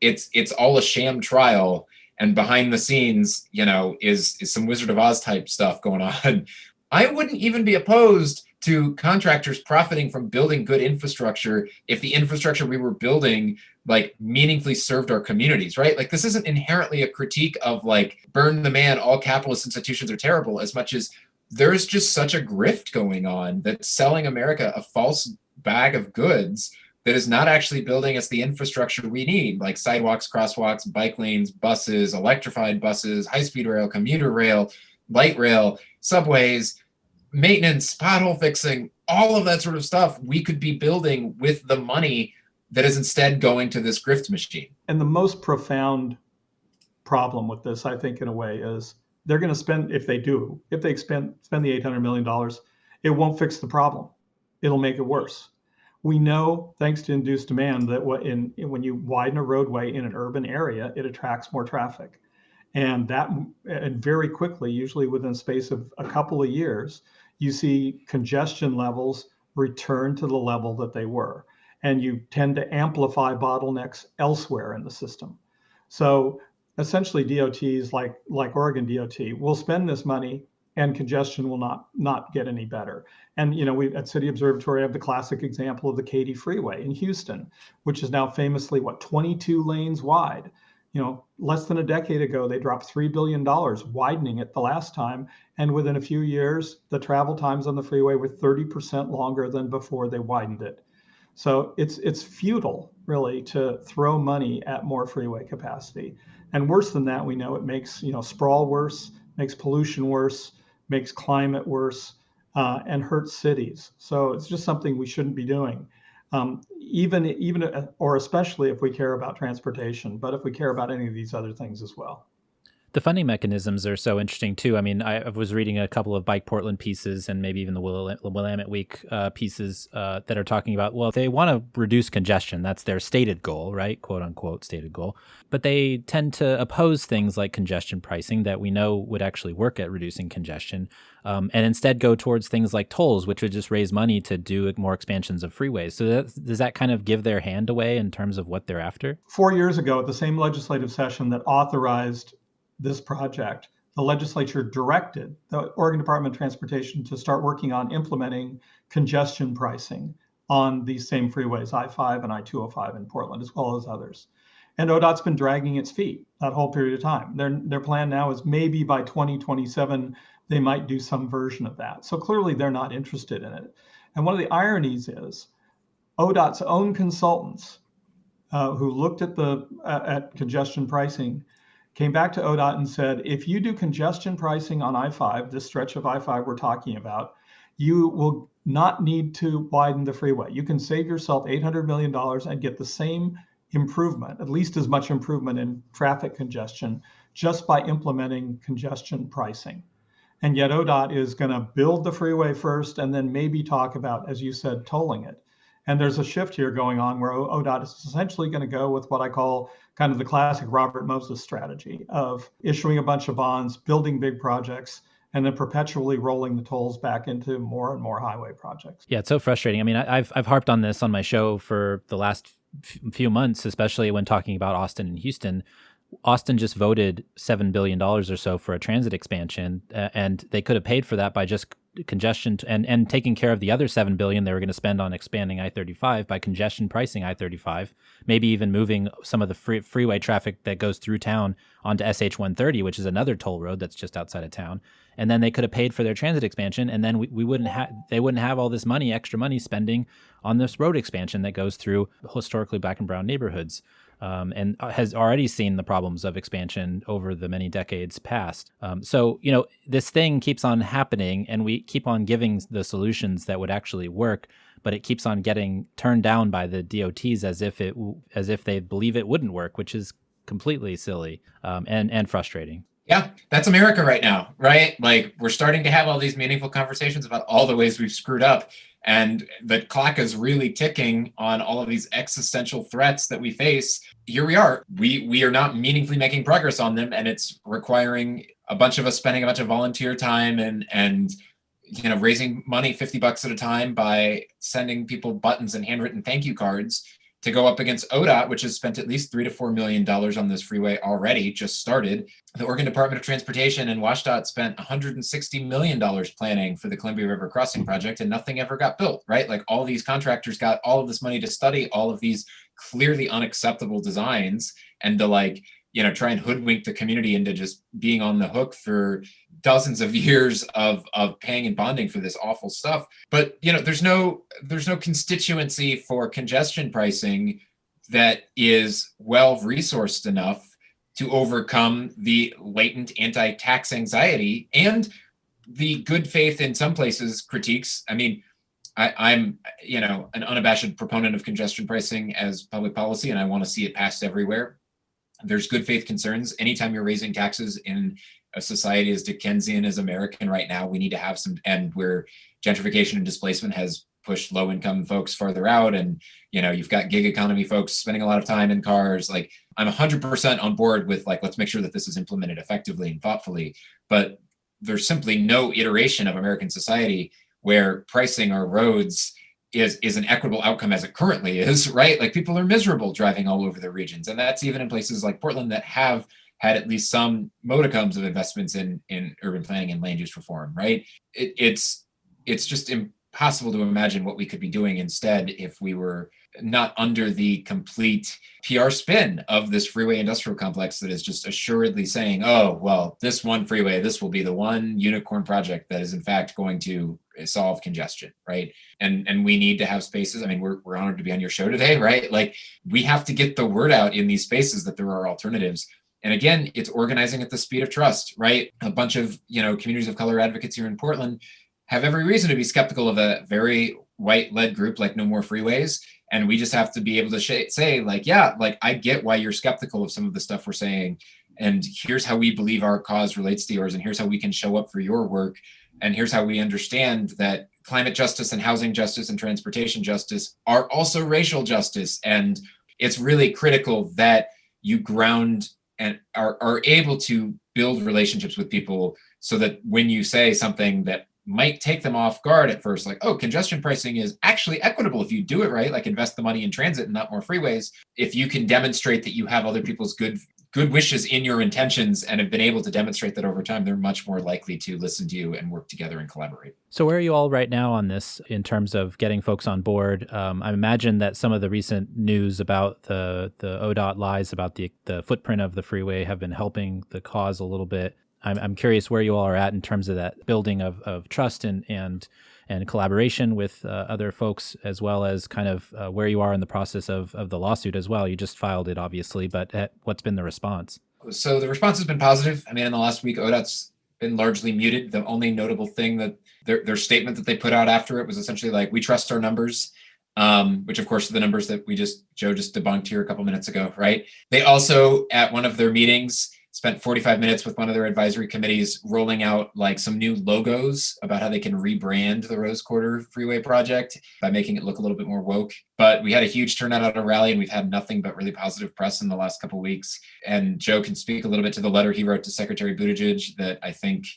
it's all a sham trial. And behind the scenes, is some Wizard of Oz type stuff going on. I wouldn't even be opposed to contractors profiting from building good infrastructure if the infrastructure we were building like meaningfully served our communities, right? Like this isn't inherently a critique of like burn the man, all capitalist institutions are terrible, as much as there's just such a grift going on that's selling America a false bag of goods that is not actually building us the infrastructure we need, like sidewalks, crosswalks, bike lanes, buses, electrified buses, high-speed rail, commuter rail, light rail, subways, maintenance, pothole fixing, all of that sort of stuff we could be building with the money that is instead going to this grift machine. And the most profound problem with this, I think, in a way, is they're going to spend, if they spend the $800 million, it won't fix the problem. It'll make it worse. We know, thanks to induced demand, that when you widen a roadway in an urban area, it attracts more traffic. And very quickly, usually within the space of a couple of years, you see congestion levels return to the level that they were. And you tend to amplify bottlenecks elsewhere in the system. So essentially DOTs like Oregon DOT will spend this money and congestion will not get any better. And we at City Observatory have the classic example of the Katy Freeway in Houston, which is now famously 22 lanes wide. Less than a decade ago, they dropped $3 billion widening it the last time. And within a few years, the travel times on the freeway were 30% longer than before they widened it. So it's futile, really, to throw money at more freeway capacity. And worse than that, we know it makes sprawl worse, makes pollution worse, makes climate worse, and hurts cities. So it's just something we shouldn't be doing, even or especially if we care about transportation, but if we care about any of these other things as well. The funding mechanisms are so interesting too. I mean, I was reading a couple of Bike Portland pieces and maybe even the Willamette Week pieces that are talking about, well, they want to reduce congestion. That's their stated goal, right? Quote unquote stated goal. But they tend to oppose things like congestion pricing that we know would actually work at reducing congestion, and instead go towards things like tolls, which would just raise money to do more expansions of freeways. So does that kind of give their hand away in terms of what they're after? 4 years ago, at the same legislative session that authorized this project, the legislature directed the Oregon Department of Transportation to start working on implementing congestion pricing on these same freeways, I-5 and I-205 in Portland, as well as others. And ODOT's been dragging its feet that whole period of time. Their plan now is maybe by 2027, they might do some version of that. So clearly they're not interested in it. And one of the ironies is ODOT's own consultants who looked at congestion pricing came back to ODOT and said, if you do congestion pricing on I-5, this stretch of I-5 we're talking about, you will not need to widen the freeway. You can save yourself $800 million and get the same improvement, at least as much improvement in traffic congestion, just by implementing congestion pricing. And yet ODOT is going to build the freeway first and then maybe talk about, as you said, tolling it. And there's a shift here going on where ODOT is essentially going to go with what I call kind of the classic Robert Moses strategy of issuing a bunch of bonds, building big projects, and then perpetually rolling the tolls back into more and more highway projects. Yeah, it's so frustrating. I mean, I've harped on this on my show for the last few months, especially when talking about Austin and Houston. Austin just voted $7 billion or so for a transit expansion, and they could have paid for that by just congestion and taking care of the other $7 billion they were going to spend on expanding I-35 by congestion pricing I-35, maybe even moving some of the freeway traffic that goes through town onto SH-130, which is another toll road that's just outside of town. And then they could have paid for their transit expansion, and then they wouldn't have all this money, extra money spending on this road expansion that goes through historically black and brown neighborhoods. And has already seen the problems of expansion over the many decades past. So, this thing keeps on happening, and we keep on giving the solutions that would actually work, but it keeps on getting turned down by the DOTs as if they believe it wouldn't work, which is completely silly and frustrating. Yeah, that's America right now, right? Like, we're starting to have all these meaningful conversations about all the ways we've screwed up. And the clock is really ticking on all of these existential threats that we face. Here we are. We are not meaningfully making progress on them. And it's requiring a bunch of us spending a bunch of volunteer time and raising money $50 at a time by sending people buttons and handwritten thank you cards to go up against ODOT, which has spent at least $3 to $4 million on this freeway already, just started. The Oregon Department of Transportation and WashDOT spent $160 million planning for the Columbia River Crossing project, and nothing ever got built, right? Like, all these contractors got all of this money to study all of these clearly unacceptable designs and to try and hoodwink the community into just being on the hook for dozens of years of paying and bonding for this awful stuff. But there's no constituency for congestion pricing that is well resourced enough to overcome the latent anti-tax anxiety and the good faith, in some places, critiques. I mean, I'm an unabashed proponent of congestion pricing as public policy, and I want to see it passed everywhere. There's good faith concerns. Anytime you're raising taxes in a society as Dickensian as American right now, we need to have some, and where gentrification and displacement has pushed low income folks farther out. And, you've got gig economy folks spending a lot of time in cars. Like, I'm 100% on board with let's make sure that this is implemented effectively and thoughtfully. But there's simply no iteration of American society where pricing our roads is an equitable outcome as it currently is, right? Like, people are miserable driving all over their regions. And that's even in places like Portland that have had at least some modicums of investments in urban planning and land use reform, right? It's just impossible to imagine what we could be doing instead if we were not under the complete PR spin of this freeway industrial complex that is just assuredly saying, oh, well, this one freeway, this will be the one unicorn project that is in fact going to solve congestion, right? And we need to have spaces. I mean, we're honored to be on your show today, right? Like, we have to get the word out in these spaces that there are alternatives. And again, it's organizing at the speed of trust, right? A bunch of, communities of color advocates here in Portland have every reason to be skeptical of a very white-led group like No More Freeways. And we just have to be able to say, I get why you're skeptical of some of the stuff we're saying. And here's how we believe our cause relates to yours. And here's how we can show up for your work. And here's how we understand that climate justice and housing justice and transportation justice are also racial justice. And it's really critical that you ground and are able to build relationships with people so that when you say something that might take them off guard at first, like, oh, congestion pricing is actually equitable if you do it right, like invest the money in transit and not more freeways. If you can demonstrate that you have other people's good wishes in your intentions and have been able to demonstrate that over time, they're much more likely to listen to you and work together and collaborate. So where are you all right now on this in terms of getting folks on board? I imagine that some of the recent news about the ODOT lies about the footprint of the freeway have been helping the cause a little bit. I'm curious where you all are at in terms of that building of trust and collaboration with other folks, as well as kind of where you are in the process of the lawsuit as well. You just filed it, obviously, but what's been the response? So the response has been positive. I mean, in the last week, ODOT's been largely muted. The only notable thing that their statement that they put out after it was essentially like, we trust our numbers, which of course are the numbers that Joe just debunked here a couple minutes ago, right? They also, at one of their meetings, spent 45 minutes with one of their advisory committees rolling out like some new logos about how they can rebrand the Rose Quarter Freeway project by making it look a little bit more woke. But we had a huge turnout at a rally, and we've had nothing but really positive press in the last couple of weeks. And Joe can speak a little bit to the letter he wrote to Secretary Buttigieg that I think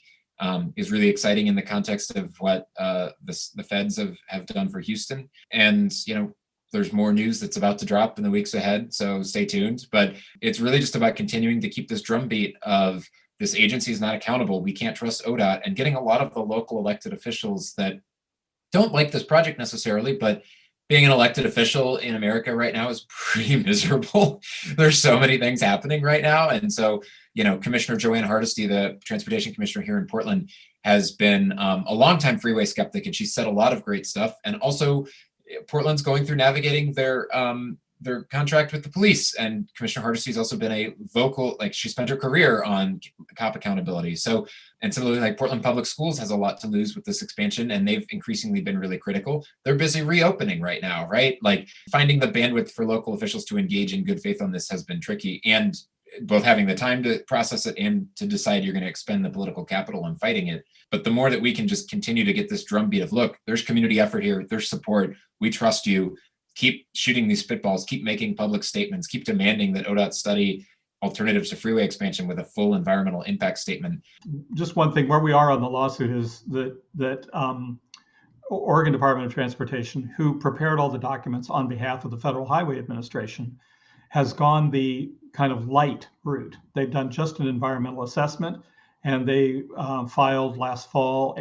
is really exciting in the context of what the feds have done for Houston. And, there's more news that's about to drop in the weeks ahead, so stay tuned. But it's really just about continuing to keep this drumbeat of this agency is not accountable. We can't trust ODOT, and getting a lot of the local elected officials that don't like this project necessarily, but being an elected official in America right now is pretty miserable. There's so many things happening right now. And so, Commissioner Joanne Hardesty, the transportation commissioner here in Portland, has been a longtime freeway skeptic, and she said a lot of great stuff. And also, Portland's going through navigating their contract with the police, and Commissioner Hardesty's also been a vocal, she spent her career on cop accountability. So, and similarly, Portland Public Schools has a lot to lose with this expansion, and they've increasingly been really critical. They're busy reopening right now, right? Finding the bandwidth for local officials to engage in good faith on this has been tricky, and both having the time to process it and to decide you're going to expend the political capital on fighting it. But the more that we can just continue to get this drumbeat of, look, there's community effort here, there's support, we trust you, keep shooting these spitballs, keep making public statements, keep demanding that ODOT study alternatives to freeway expansion with a full environmental impact statement. Just one thing, where we are on the lawsuit is that Oregon Department of Transportation, who prepared all the documents on behalf of the Federal Highway Administration, has gone the kind of light route. They've done just an environmental assessment, and they filed last fall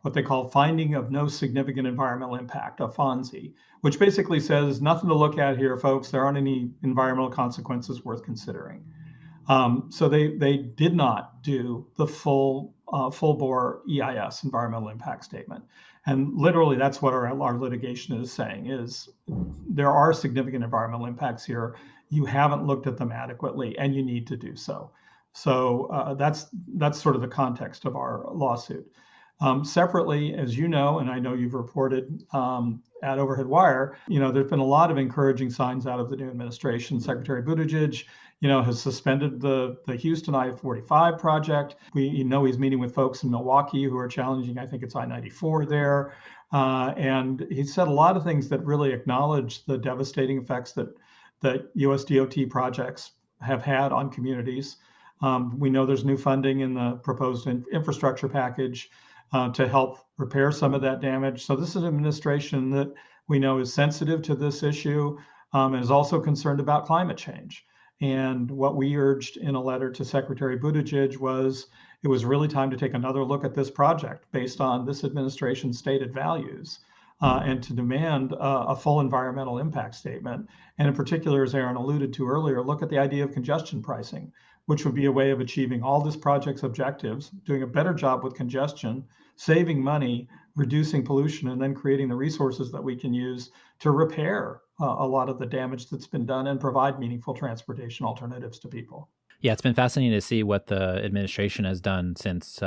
what they call finding of no significant environmental impact, a FONSI, which basically says nothing to look at here, folks. There aren't any environmental consequences worth considering. So they did not do the full bore EIS, environmental impact statement. And literally that's what our litigation is saying, is there are significant environmental impacts here. You haven't looked at them adequately, and you need to do so. So that's sort of the context of our lawsuit. Separately, as you know, and I know you've reported at Overhead Wire, there's been a lot of encouraging signs out of the new administration. Secretary Buttigieg, has suspended the Houston I-45 project. We know he's meeting with folks in Milwaukee who are challenging, I think it's I-94 there. And he said a lot of things that really acknowledge the devastating effects that US DOT projects have had on communities. We know there's new funding in the proposed infrastructure package to help repair some of that damage. So this is an administration that we know is sensitive to this issue and is also concerned about climate change. And what we urged in a letter to Secretary Buttigieg was it was really time to take another look at this project based on this administration's stated values and to demand a full environmental impact statement. And in particular, as Aaron alluded to earlier, look at the idea of congestion pricing, which would be a way of achieving all this project's objectives, doing a better job with congestion, saving money, reducing pollution, and then creating the resources that we can use to repair a lot of the damage that's been done and provide meaningful transportation alternatives to people. Yeah, it's been fascinating to see what the administration has done since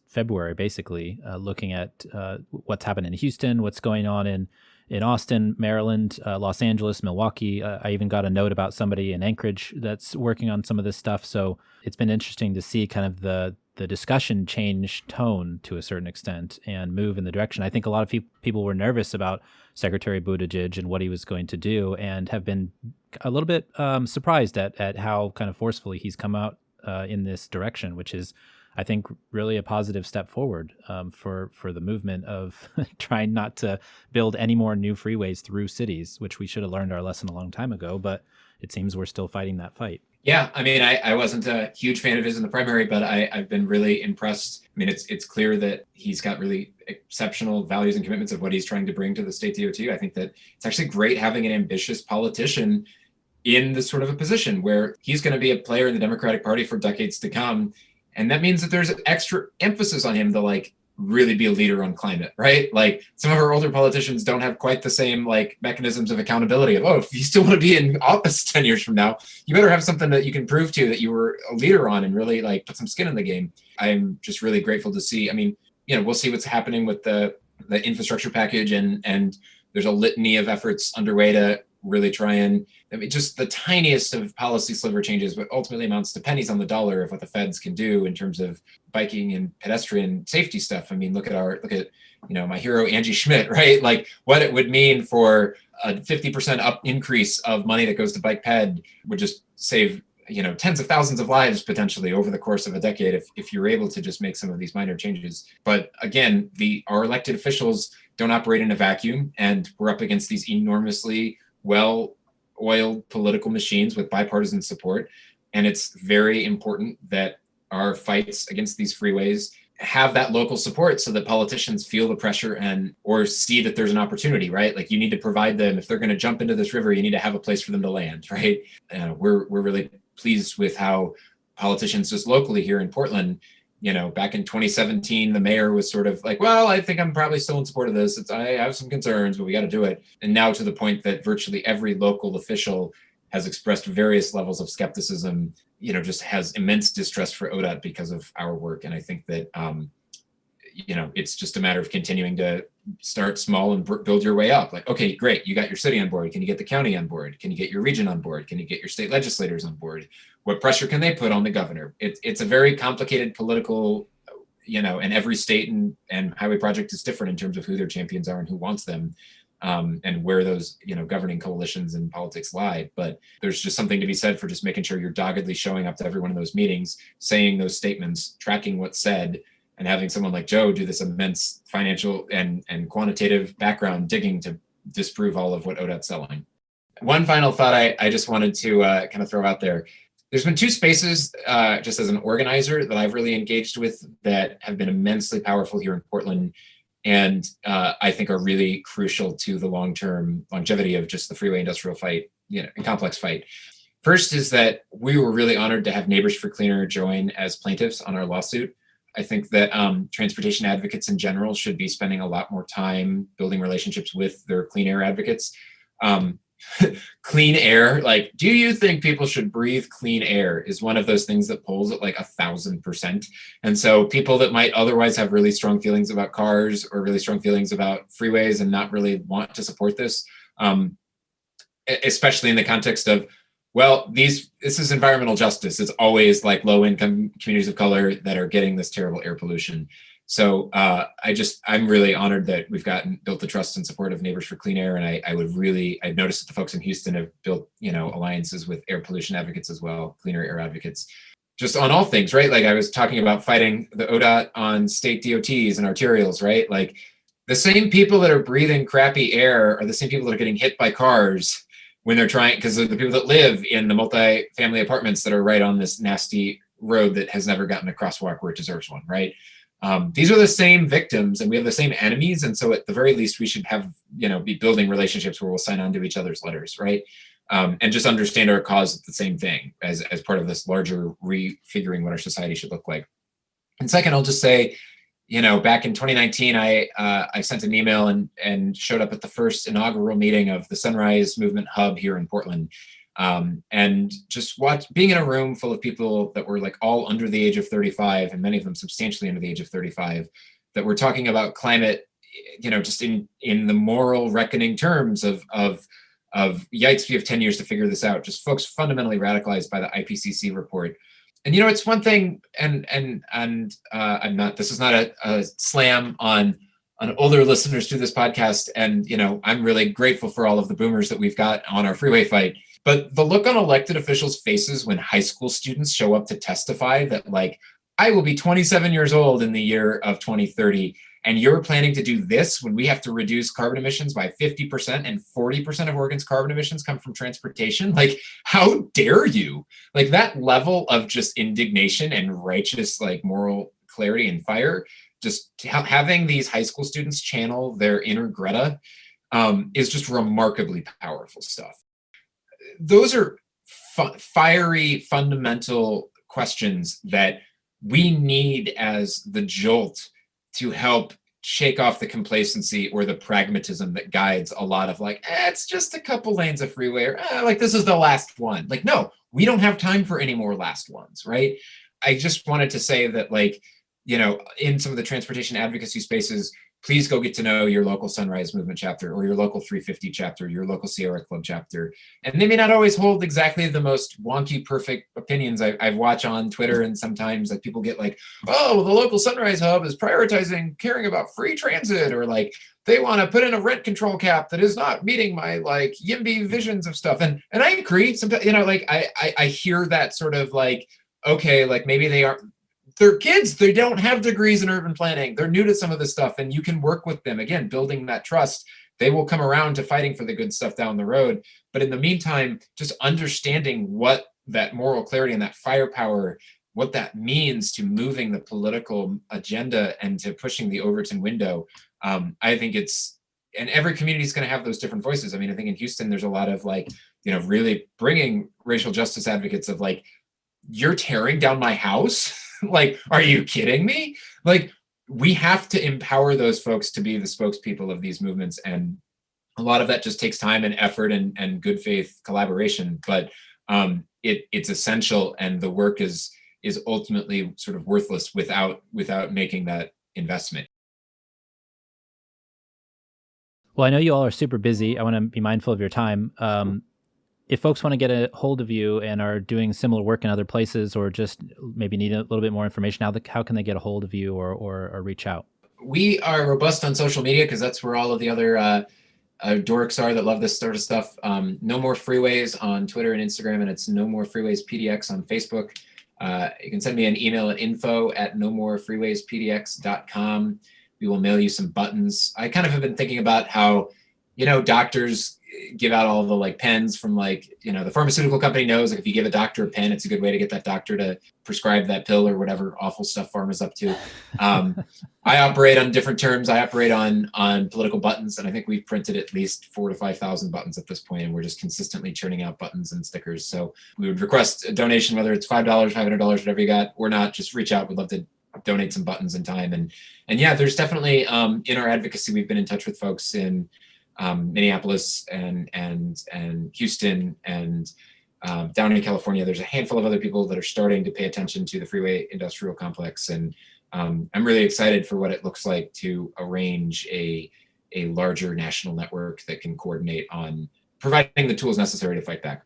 February, basically, looking at what's happened in Houston, what's going on in Austin, Maryland, Los Angeles, Milwaukee. I even got a note about somebody in Anchorage that's working on some of this stuff. So it's been interesting to see kind of the discussion change tone to a certain extent and move in the direction. I think a lot of people were nervous about Secretary Buttigieg and what he was going to do, and have been a little bit surprised at how kind of forcefully he's come out in this direction, which is, I think, really a positive step forward for the movement of trying not to build any more new freeways through cities, which we should have learned our lesson a long time ago, but it seems we're still fighting that fight. Yeah, I mean, I wasn't a huge fan of his in the primary, but I've been really impressed. I mean, it's clear that he's got really exceptional values and commitments of what he's trying to bring to the state DOT. I think that it's actually great having an ambitious politician in this sort of a position where he's going to be a player in the Democratic Party for decades to come. And that means that there's an extra emphasis on him to really be a leader on climate, right? Some of our older politicians don't have quite the same mechanisms of accountability of, if you still want to be in office 10 years from now, you better have something that you can prove to that you were a leader on and really put some skin in the game. I'm just really grateful to see. I mean, we'll see what's happening with the infrastructure package, and there's a litany of efforts underway to really try and, just the tiniest of policy sliver changes, but ultimately amounts to pennies on the dollar of what the feds can do in terms of biking and pedestrian safety stuff. I mean, look at my hero, Angie Schmidt, right? What it would mean for a 50% up increase of money that goes to bike ped would just save tens of thousands of lives potentially over the course of a decade if you're able to just make some of these minor changes. But again, our elected officials don't operate in a vacuum, and we're up against these enormously well-oiled political machines with bipartisan support. And it's very important that our fights against these freeways have that local support so that politicians feel the pressure or see that there's an opportunity, right? Like, you need to provide them, if they're going to jump into this river, you need to have a place for them to land, right? We're really pleased with how politicians just locally here in Portland, back in 2017, the mayor was sort of like, well, I think I'm probably still in support of this. I have some concerns, but we got to do it. And now to the point that virtually every local official has expressed various levels of skepticism, just has immense distrust for ODOT because of our work. And I think that, it's just a matter of continuing to start small and build your way up. Like, okay, great. You got your city on board. Can you get the county on board? Can you get your region on board? Can you get your state legislators on board? What pressure can they put on the governor? It's a very complicated political, and every state and highway project is different in terms of who their champions are and who wants them. And where those, governing coalitions and politics lie. But there's just something to be said for just making sure you're doggedly showing up to every one of those meetings, saying those statements, tracking what's said, and having someone like Joe do this immense financial and quantitative background digging to disprove all of what ODOT's selling. One final thought I just wanted to kind of throw out there. There's been two spaces, just as an organizer, that I've really engaged with that have been immensely powerful here in Portland, and I think are really crucial to the long-term longevity of just the freeway industrial fight, and complex fight. First is that we were really honored to have Neighbors for Cleaner join as plaintiffs on our lawsuit. I think that transportation advocates in general should be spending a lot more time building relationships with their clean air advocates. Clean air, like, do you think people should breathe clean air, is one of those things that polls at like 1,000%. And so people that might otherwise have really strong feelings about cars or really strong feelings about freeways and not really want to support this, especially in the context of, well, this is environmental justice. It's always like low-income communities of color that are getting this terrible air pollution. So I'm really honored that we've built the trust and support of Neighbors for Clean Air. And I've noticed that the folks in Houston have built, alliances with air pollution advocates as well, cleaner air advocates, just on all things, right? Like, I was talking about fighting the ODOT on state DOTs and arterials, right? Like, the same people that are breathing crappy air are the same people that are getting hit by cars when they're trying, because of the people that live in the multi-family apartments that are right on this nasty road that has never gotten a crosswalk where it deserves one, right? These are the same victims, and we have the same enemies. And so at the very least, we should have, be building relationships where we'll sign on to each other's letters, right? And just understand our cause at the same thing as part of this larger refiguring what our society should look like. And second, I'll just say, back in 2019, I sent an email and showed up at the first inaugural meeting of the Sunrise Movement Hub here in Portland. And just being in a room full of people that were like all under the age of 35, and many of them substantially under the age of 35, that were talking about climate, just in the moral reckoning terms of yikes, we have 10 years to figure this out. Just folks fundamentally radicalized by the IPCC report. And, it's one thing, and I'm not, this is not a slam on older listeners to this podcast. And, I'm really grateful for all of the boomers that we've got on our freeway fight. But the look on elected officials' faces when high school students show up to testify that, like, I will be 27 years old in the year of 2030, and you're planning to do this when we have to reduce carbon emissions by 50%, and 40% of Oregon's carbon emissions come from transportation. Like, how dare you? Like, that level of just indignation and righteous, like, moral clarity and fire, just having these high school students channel their inner Greta is just remarkably powerful stuff. Those are fiery, fundamental questions that we need as the jolt to help shake off the complacency or the pragmatism that guides a lot of, like, it's just a couple lanes of freeway, or like, this is the last one. Like, no, we don't have time for any more last ones, right? I just wanted to say that, like, in some of the transportation advocacy spaces, please go get to know your local Sunrise Movement chapter or your local 350 chapter, your local Sierra Club chapter. And they may not always hold exactly the most wonky, perfect opinions. I've watched on Twitter, and sometimes like people get like, oh, the local Sunrise Hub is prioritizing caring about free transit, or like they want to put in a rent control cap that is not meeting my like YIMBY visions of stuff. And I agree. Sometimes, you know, like I hear that sort of like, okay, like maybe they're kids. They don't have degrees in urban planning. They're new to some of this stuff, and you can work with them. Again, building that trust. They will come around to fighting for the good stuff down the road. But in the meantime, just understanding what that moral clarity and that firepower, what that means to moving the political agenda and to pushing the Overton window. I think and every community is going to have those different voices. I mean, I think in Houston, there's a lot of like, you know, really bringing racial justice advocates of like, you're tearing down my house. Like, are you kidding me? Like, we have to empower those folks to be the spokespeople of these movements. And a lot of that just takes time and effort and good faith collaboration. But it's essential. And the work is ultimately sort of worthless without making that investment. Well, I know you all are super busy. I want to be mindful of your time. If folks want to get a hold of you and are doing similar work in other places, or just maybe need a little bit more information, how can they get a hold of you or reach out? We are robust on social media because that's where all of the other dorks are that love this sort of stuff. No More Freeways on Twitter and Instagram, and it's No More Freeways PDX on Facebook. You can send me an email at info@nomorefreewayspdx.com. We will mail you some buttons. I kind of have been thinking about how, you know, doctors give out all the like pens from like, you know, the pharmaceutical company knows like if you give a doctor a pen, it's a good way to get that doctor to prescribe that pill or whatever awful stuff pharma's up to. I operate on different terms. I operate on political buttons, and I think we've printed at least 4,000 to 5,000 buttons at this point, and we're just consistently churning out buttons and stickers. So we would request a donation, whether it's $5, $500, whatever you got, or not. Just reach out. We'd love to donate some buttons and time. And yeah, there's definitely in our advocacy, we've been in touch with folks in Minneapolis and Houston and down in California. There's a handful of other people that are starting to pay attention to the Freeway industrial complex. And I'm really excited for what it looks like to arrange a larger national network that can coordinate on providing the tools necessary to fight back.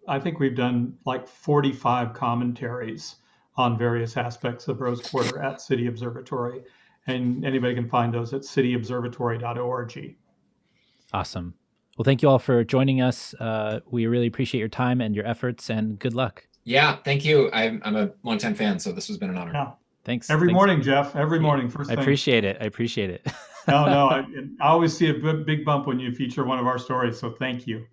I think we've done like 45 commentaries on various aspects of Rose Quarter at City Observatory. And anybody can find those at cityobservatory.org. Awesome. Well, thank you all for joining us. We really appreciate your time and your efforts, and good luck. Yeah, thank you. I'm a longtime fan, so this has been an honor. Yeah. Thanks. Every morning, Jeff. Every morning. First thing. I appreciate it. No, I always see a big bump when you feature one of our stories. So thank you.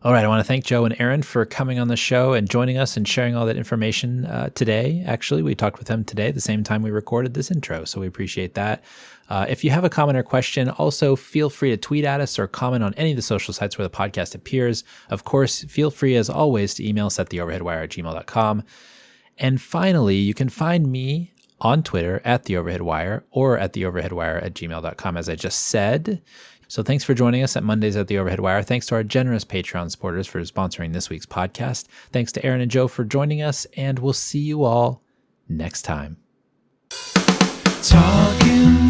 All right. I want to thank Joe and Aaron for coming on the show and joining us and sharing all that information today. Actually, we talked with them today at the same time we recorded this intro, so we appreciate that. If you have a comment or question, also feel free to tweet at us or comment on any of the social sites where the podcast appears. Of course, feel free, as always, to email us at theoverheadwire@gmail.com. And finally, you can find me on Twitter at @theoverheadwire or at theoverheadwire@gmail.com, as I just said. So thanks for joining us at Mondays at the Overhead Wire. Thanks to our generous Patreon supporters for sponsoring this week's podcast. Thanks to Aaron and Joe for joining us, and we'll see you all next time. Talking